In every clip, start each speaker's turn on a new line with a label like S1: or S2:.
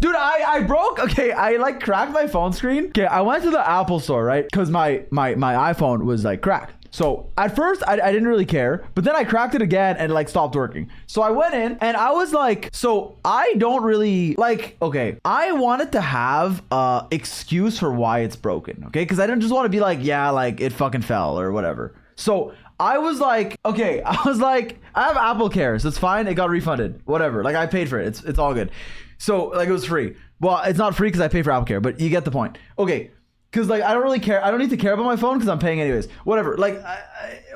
S1: Dude, I broke. Okay, I like cracked my phone screen. Okay, I went to the Apple store, right? Because my iPhone was like cracked. So at first I didn't really care, but then I cracked it again and like stopped working. So I went in and I was like, so I don't really like, okay, I wanted to have a excuse for why it's broken. Okay. Cause I didn't just want to be like, yeah, like it fucking fell or whatever. So I was like, okay, I have Apple Care, so it's fine. It got refunded, whatever. Like I paid for it. It's all good. So like it was free. Well, it's not free because I pay for Apple Care, but you get the point. Okay. Because, like, I don't really care. I don't need to care about my phone because I'm paying anyways. Whatever. Like,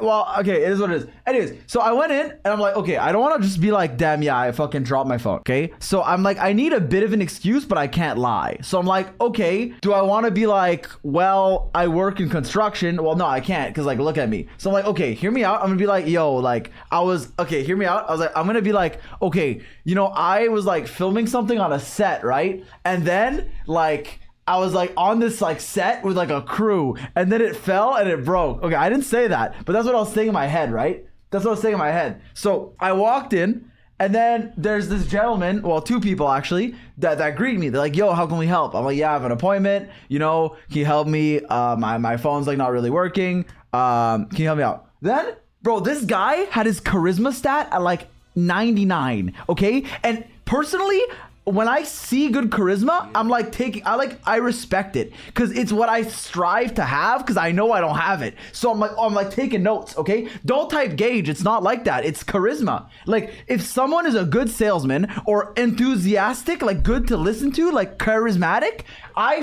S1: well, okay, it is what it is. Anyways, so I went in and I'm like, okay, I don't want to just be like, damn, yeah, I fucking dropped my phone. Okay. So I'm like, I need a bit of an excuse, but I can't lie. So I'm like, okay, do I want to be like, well, I work in construction? Well, no, I can't because, like, look at me. So I'm like, okay, hear me out. I'm going to be like, yo, like, okay, hear me out. I was like, I'm going to be like, okay, you know, I was like filming something on a set, right? And then, like, I was like on this like set with like a crew and then it fell and it broke. Okay, I didn't say that, but that's what I was saying in my head, right? That's what I was saying in my head. So I walked in and then there's this gentleman, well, two people actually, that greet me. They're like, yo, how can we help? I'm like, yeah, I have an appointment. You know, can you help me? My phone's like not really working. Can you help me out? Then, bro, this guy had his charisma stat at like 99, okay? And personally, when I see good charisma, I'm like I respect it because it's what I strive to have because I know I don't have it. So I'm like taking notes, okay? Don't type gauge. It's not like that. It's charisma. Like if someone is a good salesman or enthusiastic, like good to listen to, like charismatic, I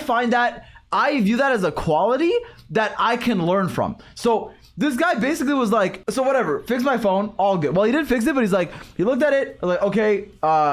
S1: view that as a quality that I can learn from. So this guy basically was like, so whatever, fix my phone, all good. Well, he didn't fix it, but he's like, he looked at it, like, okay,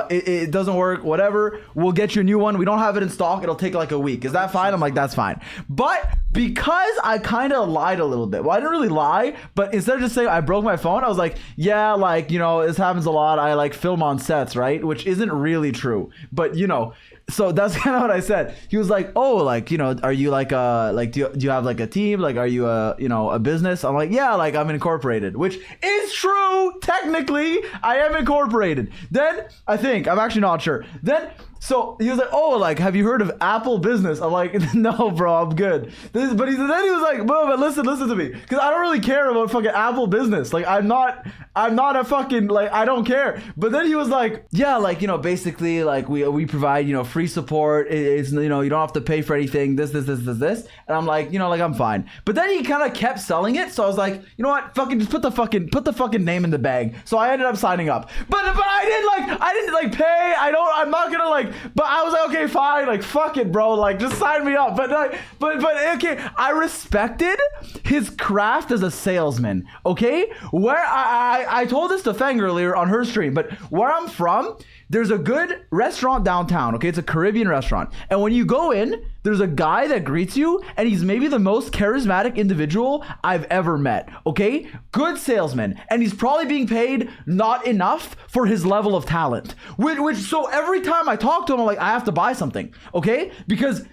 S1: it doesn't work, whatever. We'll get you a new one. We don't have it in stock. It'll take like a week. Is that fine? I'm like, that's fine. But because I kind of lied a little bit. Well, I didn't really lie, but instead of just saying I broke my phone, I was like, yeah, like, you know, this happens a lot. I like film on sets, right? Which isn't really true, but you know, so that's kind of what I said. He was like, oh, like, you know, are you like do you have like a team? Like, are you a business? I'm like, yeah, like I'm incorporated, which is true. Technically, I am incorporated. Then I think, I'm actually not sure. Then, so he was like, oh, like, have you heard of Apple Business? I'm like, no, bro, I'm good. Then he was like, bro, but listen to me. Because I don't really care about fucking Apple Business. Like, I'm not a fucking, like, I don't care. But then he was like, yeah, like, you know, basically, like, we provide, you know, free support. It's, you know, you don't have to pay for anything, this. And I'm like, you know, like, I'm fine. But then he kind of kept selling it. So I was like, you know what, fucking just put the fucking name in the bag. So I ended up signing up. But I didn't pay. I'm not gonna like, but I was like, okay, fine, like, fuck it, bro, like, just sign me up. But like, but okay, I respected his craft as a salesman, okay? Where I told this to Feng earlier on her stream, but where I'm from, there's a good restaurant downtown, okay? It's a Caribbean restaurant. And when you go in, there's a guy that greets you, and he's maybe the most charismatic individual I've ever met, okay? Good salesman. And he's probably being paid not enough for his level of talent. Which so every time I talk to him, I'm like, I have to buy something, okay? Because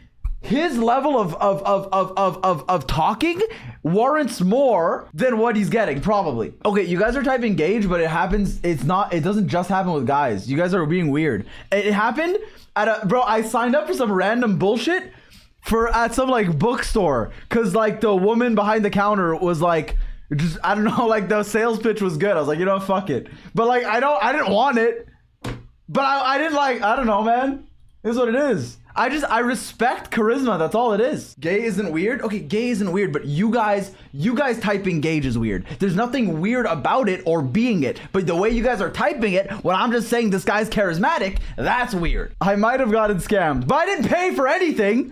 S1: his level of talking warrants more than what he's getting, probably. Okay, you guys are typing gauge, but it doesn't just happen with guys. You guys are being weird. It happened bro, I signed up for some random bullshit at some like bookstore because like the woman behind the counter was like, just, I don't know, like the sales pitch was good. I was like, you know, fuck it. But like, I didn't want it, but I didn't like, I don't know, man. It is what it is. I respect charisma. That's all it is. Gay isn't weird. Okay, gay isn't weird, but you guys typing gauge is weird. There's nothing weird about it or being it, but the way you guys are typing it, when I'm just saying this guy's charismatic, that's weird. I might have gotten scammed, but I didn't pay for anything.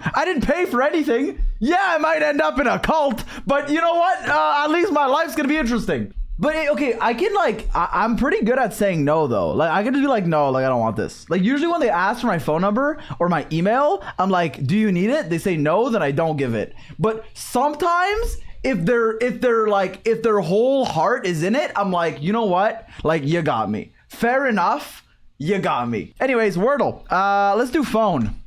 S1: Yeah, I might end up in a cult, but you know what? At least my life's gonna be interesting. But okay, I can like, I'm pretty good at saying no though. Like I can just be like, no, like I don't want this. Like usually when they ask for my phone number or my email, I'm like, do you need it? They say no, then I don't give it. But sometimes if their whole heart is in it, I'm like, you know what? Like you got me. Fair enough. You got me. Anyways, Wordle. Let's do phone.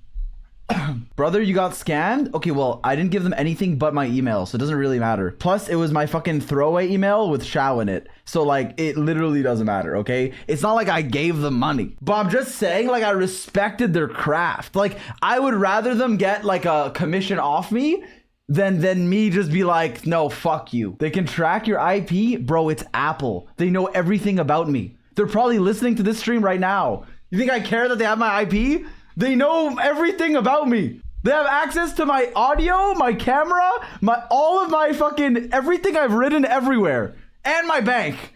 S1: Brother, you got scammed? Okay, well, I didn't give them anything but my email, so it doesn't really matter. Plus, it was my fucking throwaway email with Shao in it. So, like, it literally doesn't matter, okay? It's not like I gave them money. But I'm just saying, like, I respected their craft. Like, I would rather them get, like, a commission off me than me just be like, no, fuck you. They can track your IP? Bro, it's Apple. They know everything about me. They're probably listening to this stream right now. You think I care that they have my IP? They know everything about me. They have access to my audio, my camera, all of my fucking everything I've written everywhere, and my bank.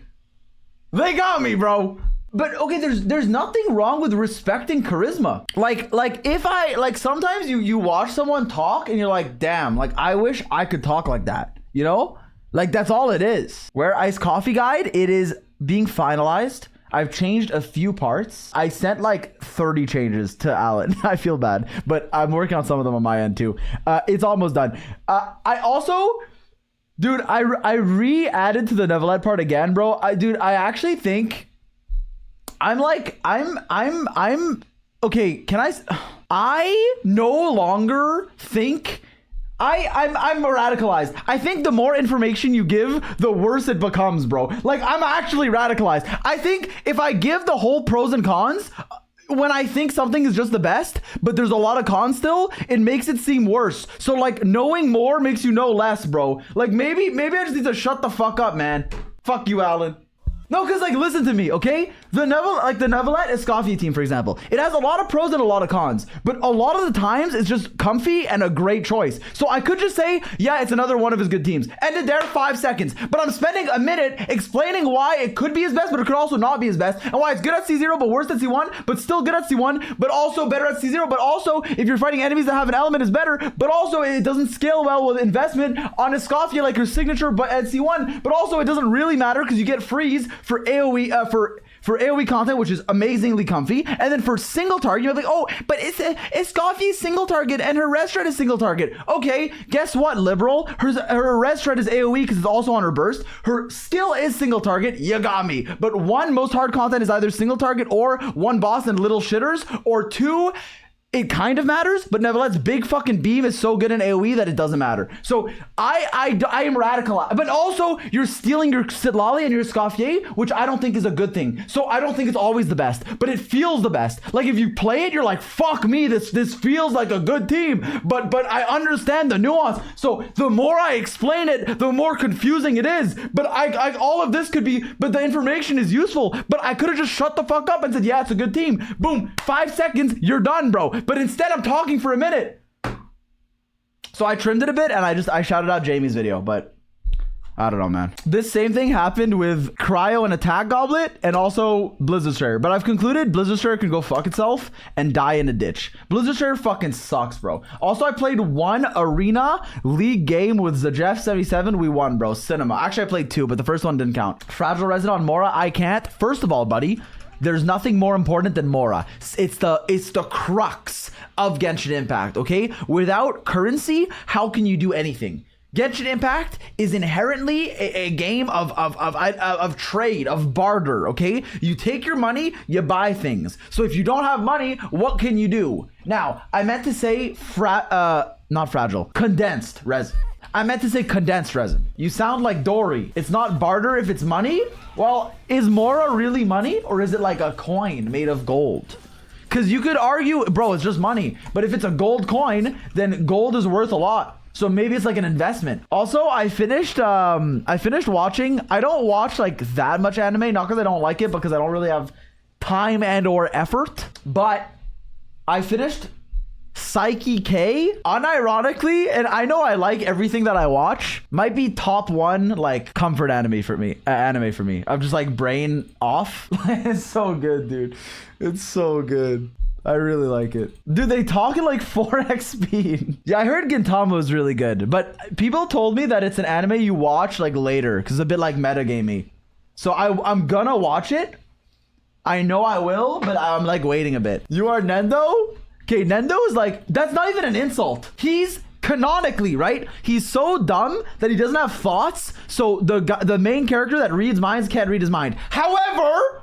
S1: They got me, bro. But okay, there's nothing wrong with respecting charisma. Like if I like sometimes you watch someone talk and you're like, damn, like I wish I could talk like that. You know? Like that's all it is. Where Iced Coffee Guide, it is being finalized. I've changed a few parts. I sent like 30 changes to Alan. I feel bad, but I'm working on some of them on my end too. It's almost done. I also, dude, I re-added to the Nevelette part again, bro. I actually think I'm okay. I no longer think I'm radicalized. I think the more information you give, the worse it becomes, bro. Like, I'm actually radicalized. I think if I give the whole pros and cons, when I think something is just the best, but there's a lot of cons still, it makes it seem worse. So, like, knowing more makes you know less, bro. Like, maybe I just need to shut the fuck up, man. Fuck you, Alan. No, because, like, listen to me, okay? The Nevelette Escoffier team, for example, it has a lot of pros and a lot of cons, but a lot of the times it's just comfy and a great choice. So I could just say, yeah, it's another one of his good teams. Ended there, 5 seconds. But I'm spending a minute explaining why it could be his best, but it could also not be his best, and why it's good at C0, but worse at C1, but still good at C1, but also better at C0, but also, if you're fighting enemies that have an element, is better, but also it doesn't scale well with investment on Escoffier like your signature, but at C1, but also it doesn't really matter because you get freeze for AoE, for AoE content, which is amazingly comfy, and then for single target, you're like, oh, but it's Escoffier's single target and her res shred is single target. Okay, guess what, liberal? Her res shred is AoE because it's also on her burst. Her skill is single target. You got me. But one, most hard content is either single target or one boss and little shitters, or two, it kind of matters, but Nevelette's big fucking beam is so good in AoE that it doesn't matter. So I am radical, but also you're stealing your Sitlali and your Escoffier, which I don't think is a good thing. So I don't think it's always the best, but it feels the best. Like if you play it, you're like, fuck me, this feels like a good team. But I understand the nuance. So the more I explain it, the more confusing it is. But I all of this could be, but the information is useful. But I could have just shut the fuck up and said, yeah, it's a good team. Boom, 5 seconds, you're done, bro. But instead I'm talking for a minute. So I trimmed it a bit and I shouted out Jamie's video, but I don't know, man. This same thing happened with Cryo and Attack Goblet and also Blizzard Strayer. But I've concluded Blizzard Strayer can go fuck itself and die in a ditch. Blizzard Strayer fucking sucks, bro. Also, I played one arena league game with Zajeff77. We won, bro. Cinema. Actually, I played 2, but the first one didn't count. Fragile Resident on Mora. I can't. First of all, buddy, there's nothing more important than Mora. It's the crux of Genshin Impact, okay? Without currency, how can you do anything? Genshin Impact is inherently a game of trade, of barter, okay? You take your money, you buy things. So if you don't have money, what can you do? Now, I meant to say not fragile, condensed resin. I meant to say condensed resin. You sound like Dory. It's not barter if it's money? Well, is Mora really money? Or is it like a coin made of gold? Because you could argue, bro, it's just money. But if it's a gold coin, then gold is worth a lot. So maybe it's like an investment. Also, I finished watching. I don't watch like that much anime, not because I don't like it, because I don't really have time and or effort. But I finished Psyche K, unironically, and I know I like everything that I watch, might be top 1 like comfort anime for me. I'm just like brain off. It's so good, dude. It's so good. I really like it. Dude, they talk in like 4x speed. Yeah, I heard Gintama was really good, but people told me that it's an anime you watch like later because it's a bit like metagamey. So I'm gonna watch it. I know I will, but I'm like waiting a bit. You are Nendo? Okay, Nendo is like, that's not even an insult. He's canonically, right? He's so dumb that he doesn't have thoughts. So the main character that reads minds can't read his mind. However,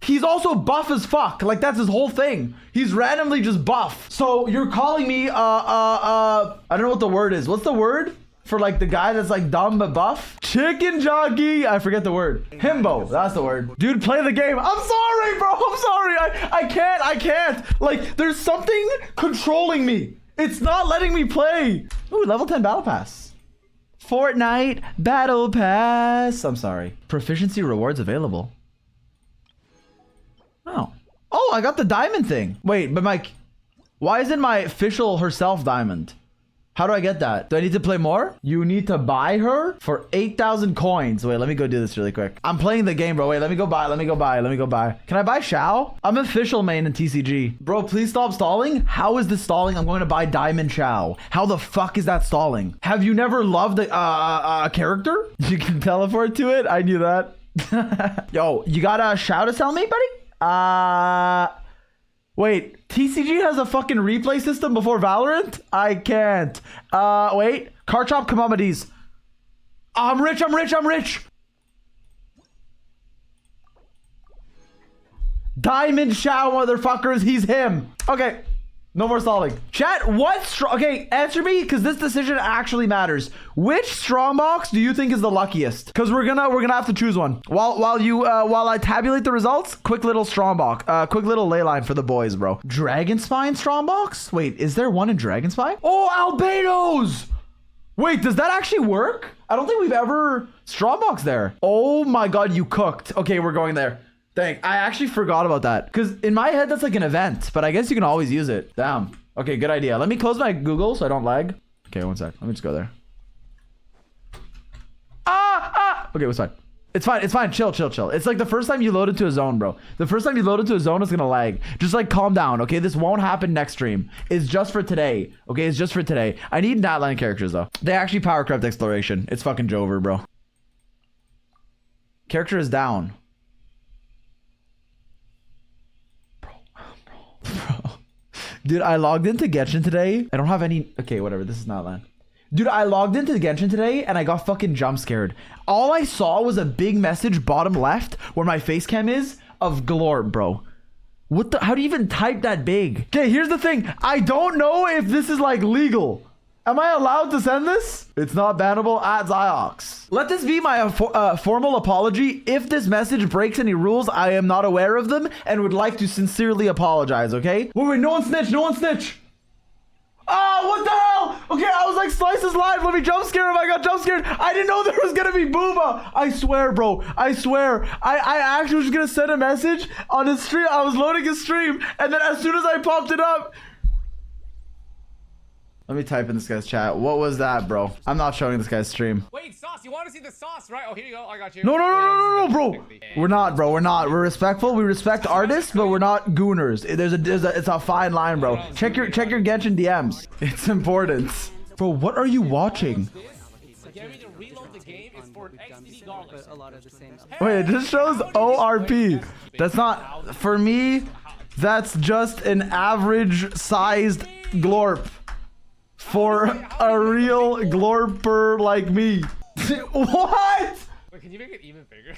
S1: He's also buff as fuck. Like, that's his whole thing. He's randomly just buff. So you're calling me, I don't know what the word is. What's the word for like the guy that's like dumb but buff? Chicken jockey. I forget the word. Himbo. That's the word. Dude, play the game. I'm sorry, bro. I'm sorry. I can't. Like, there's something controlling me. It's not letting me play. Ooh, level 10 battle pass. Fortnite battle pass. I'm sorry. Proficiency rewards available. Oh, I got the diamond thing. Wait, but Mike, why isn't my official herself diamond? How do I get that? Do I need to play more? You need to buy her for 8,000 coins. Wait, let me go do this really quick. I'm playing the game, bro. Wait, let me go buy. Can I buy Xiao? I'm official main in TCG. Bro, please stop stalling. How is this stalling? I'm going to buy Diamond Xiao. How the fuck is that stalling? Have you never loved a character? You can teleport to it? I knew that. Yo, you got a Xiao to sell me, buddy? Wait, TCG has a fucking replay system before Valorant? I can't. Wait, Car Chop Commodities. I'm rich. Diamond Xiao, motherfuckers, he's him. Okay, no more stalling. Chat, okay, answer me, because this decision actually matters. Which Strongbox do you think is the luckiest? Because we're gonna have to choose one. While I tabulate the results, quick little Strongbox, quick little ley line for the boys, bro. Dragon Spine Strongbox? Wait, is there one in Dragon Spine? Oh, Albedos! Wait, does that actually work? I don't think we've ever Strongbox there. Oh my god, you cooked. Okay, we're going there. Dang, I actually forgot about that. Because in my head, that's like an event. But I guess you can always use it. Damn. Okay, good idea. Let me close my Google so I don't lag. Okay, one sec. Let me just go there. Okay, it's fine. It's fine. Chill. It's like the first time you load into a zone, bro. The first time you load into a zone, it's gonna lag. Just like calm down, okay? This won't happen next stream. It's just for today. Okay, it's just for today. I need Natline characters, though. They actually power crept exploration. It's fucking Jover, bro. Character is down. Bro. Dude, I logged into Genshin today. I don't have any... Okay, whatever. This is not land. Dude, I logged into Genshin today and I got fucking jump scared. All I saw was a big message bottom left where my face cam is of Glorp, bro. What the... How do you even type that big? Okay, here's the thing. I don't know if this is like legal. Am I allowed to send this? It's not bannable at Zy0x. Let this be my formal apology. If this message breaks any rules, I am not aware of them and would like to sincerely apologize, okay? Wait, no one snitch. Oh, what the hell? Okay, I was like, Slice is live. Let me jump scare him. I got jump scared. I didn't know there was gonna be Booba. I swear, bro. I swear. I actually was gonna send a message on his stream. I was loading his stream, and then as soon as I popped it up... Let me type in this guy's chat. What was that, bro? I'm not showing this guy's stream.
S2: Wait, sauce. You want to see the sauce, right? Oh, here you go. I got you.
S1: No, bro. We're not, bro. We're not. We're respectful. We respect artists, but we're not gooners. It's a fine line, bro. Check your Genshin DMs. It's important. Bro, what are you watching? Wait, it just shows ORP. That's not, for me, that's just an average sized glorp. For a real glorper like me. What?
S2: Wait, can you make it even bigger?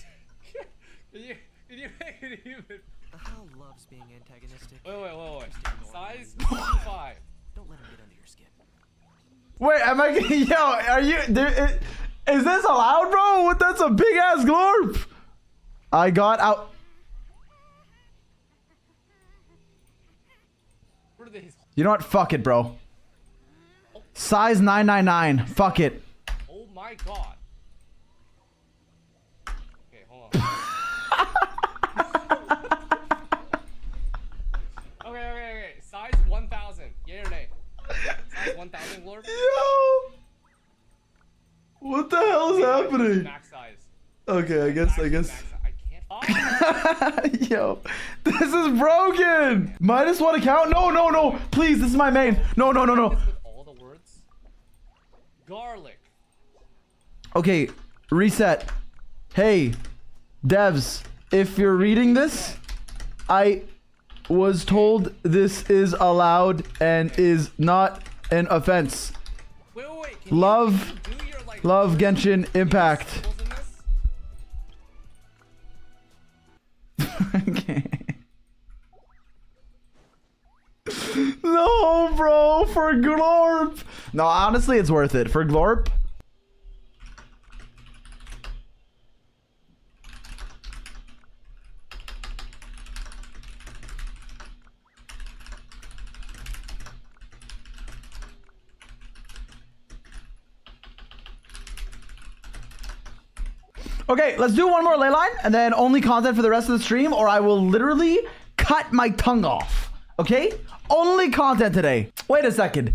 S2: can you make it even?
S3: Hal loves being antagonistic.
S2: Wait. Size 25.
S3: Don't let him get under your skin.
S1: Wait, am I? Yo, are you? Is this allowed, bro? What? That's a big ass glorp. I got out.
S2: What are these?
S1: You know what? Fuck it, bro. Size 999. Fuck it.
S2: Oh my god. Okay, hold on. okay. Size 1000. Yay or nay? Size 1000 glorp?
S1: Yo. What the hell is happening?
S2: Max size.
S1: Okay, I guess.
S2: I can't.
S1: Yo, this is broken. -1 account? No. Please, this is my main. No.
S2: Garlic.
S1: Okay, reset. Hey, devs, if you're reading this, I was told this is allowed and is not an offense.
S2: Wait.
S1: Love Genshin Impact.
S2: in this?
S1: Okay. No, bro, for Glorp. No, honestly, it's worth it. For Glorp. Okay, let's do one more ley line and then only content for the rest of the stream, or I will literally cut my tongue off. Okay? Only content today. Wait a second.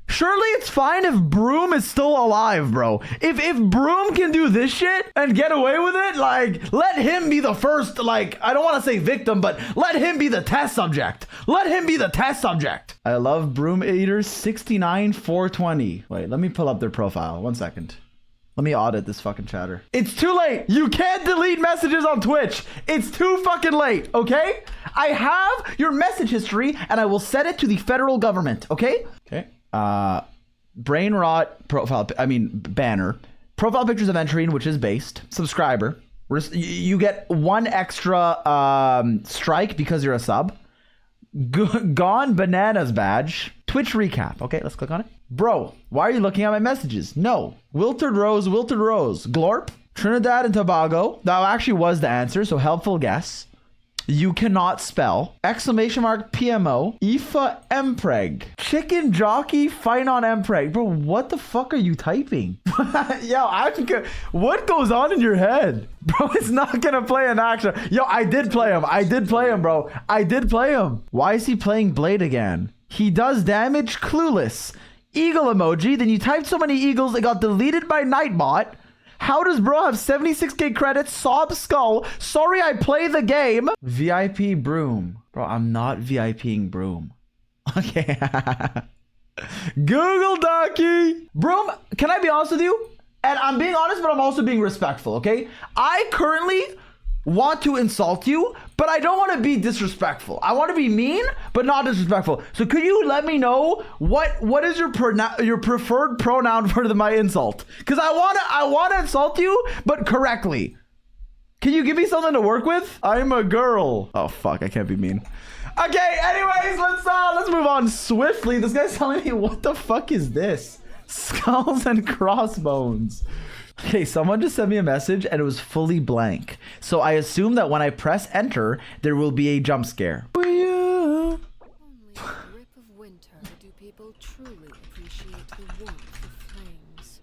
S1: Surely it's fine if Broom is still alive, bro. If Broom can do this shit and get away with it, like, let him be the first, like, I don't want to say victim, but let him be the test subject. Let him be the test subject. I love Broom Eaters 69420. Wait, let me pull up their profile. 1 second. Let me audit this fucking chatter. It's too late. You can't delete messages on Twitch. It's too fucking late, okay? I have your message history and I will send it to the federal government, okay? Okay. Brain rot profile, banner. Profile pictures of Venturine, which is based. Subscriber. You get 1 extra strike because you're a sub. Gone Bananas badge. Twitch recap. Okay, let's click on it. Bro, why are you looking at my messages? No. Wilted Rose, Wilted Rose. Glorp. Trinidad and Tobago. That actually was the answer, so helpful guess. You cannot spell. Exclamation mark PMO. Ifa Mpreg. Chicken jockey fight on Mpreg. Bro, what the fuck are you typing? Yo, what goes on in your head? Bro, it's not gonna play an action. Yo, I did play him. I did play him, bro. I did play him. Why is he playing Blade again? He does damage, clueless. Eagle emoji. Then you typed so many eagles it got deleted by Nightbot. How does bro have 76k credits? Sob skull. Sorry, I play the game. VIP Broom. Bro, I'm not VIPing Broom. Okay. Google Docky. Broom, can I be honest with you? And I'm being honest, but I'm also being respectful, okay? I currently want to insult you, but I don't want to be disrespectful. I want to be mean, but not disrespectful. So could you let me know what is your preferred pronoun for my insult? Because I want to insult you, but correctly. Can you give me something to work with? I'm a girl. Oh fuck, I can't be mean. Okay, anyways, let's move on swiftly. This guy's telling me what the fuck is this? Skulls and crossbones. Okay, someone just sent me a message and it was fully blank. So I assume that when I press enter, there will be a jump scare.
S4: Only a grip of winter do people truly appreciate the warmth of flames.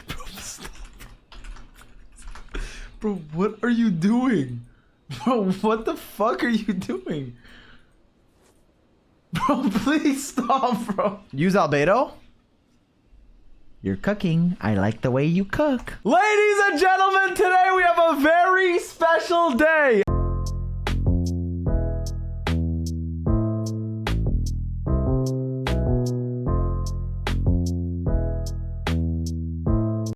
S1: Bro, stop. Bro, what are you doing? Bro, what the fuck are you doing? Bro, please stop, bro. Use albedo? You're cooking. I like the way you cook. Ladies and gentlemen, today we have a very special day.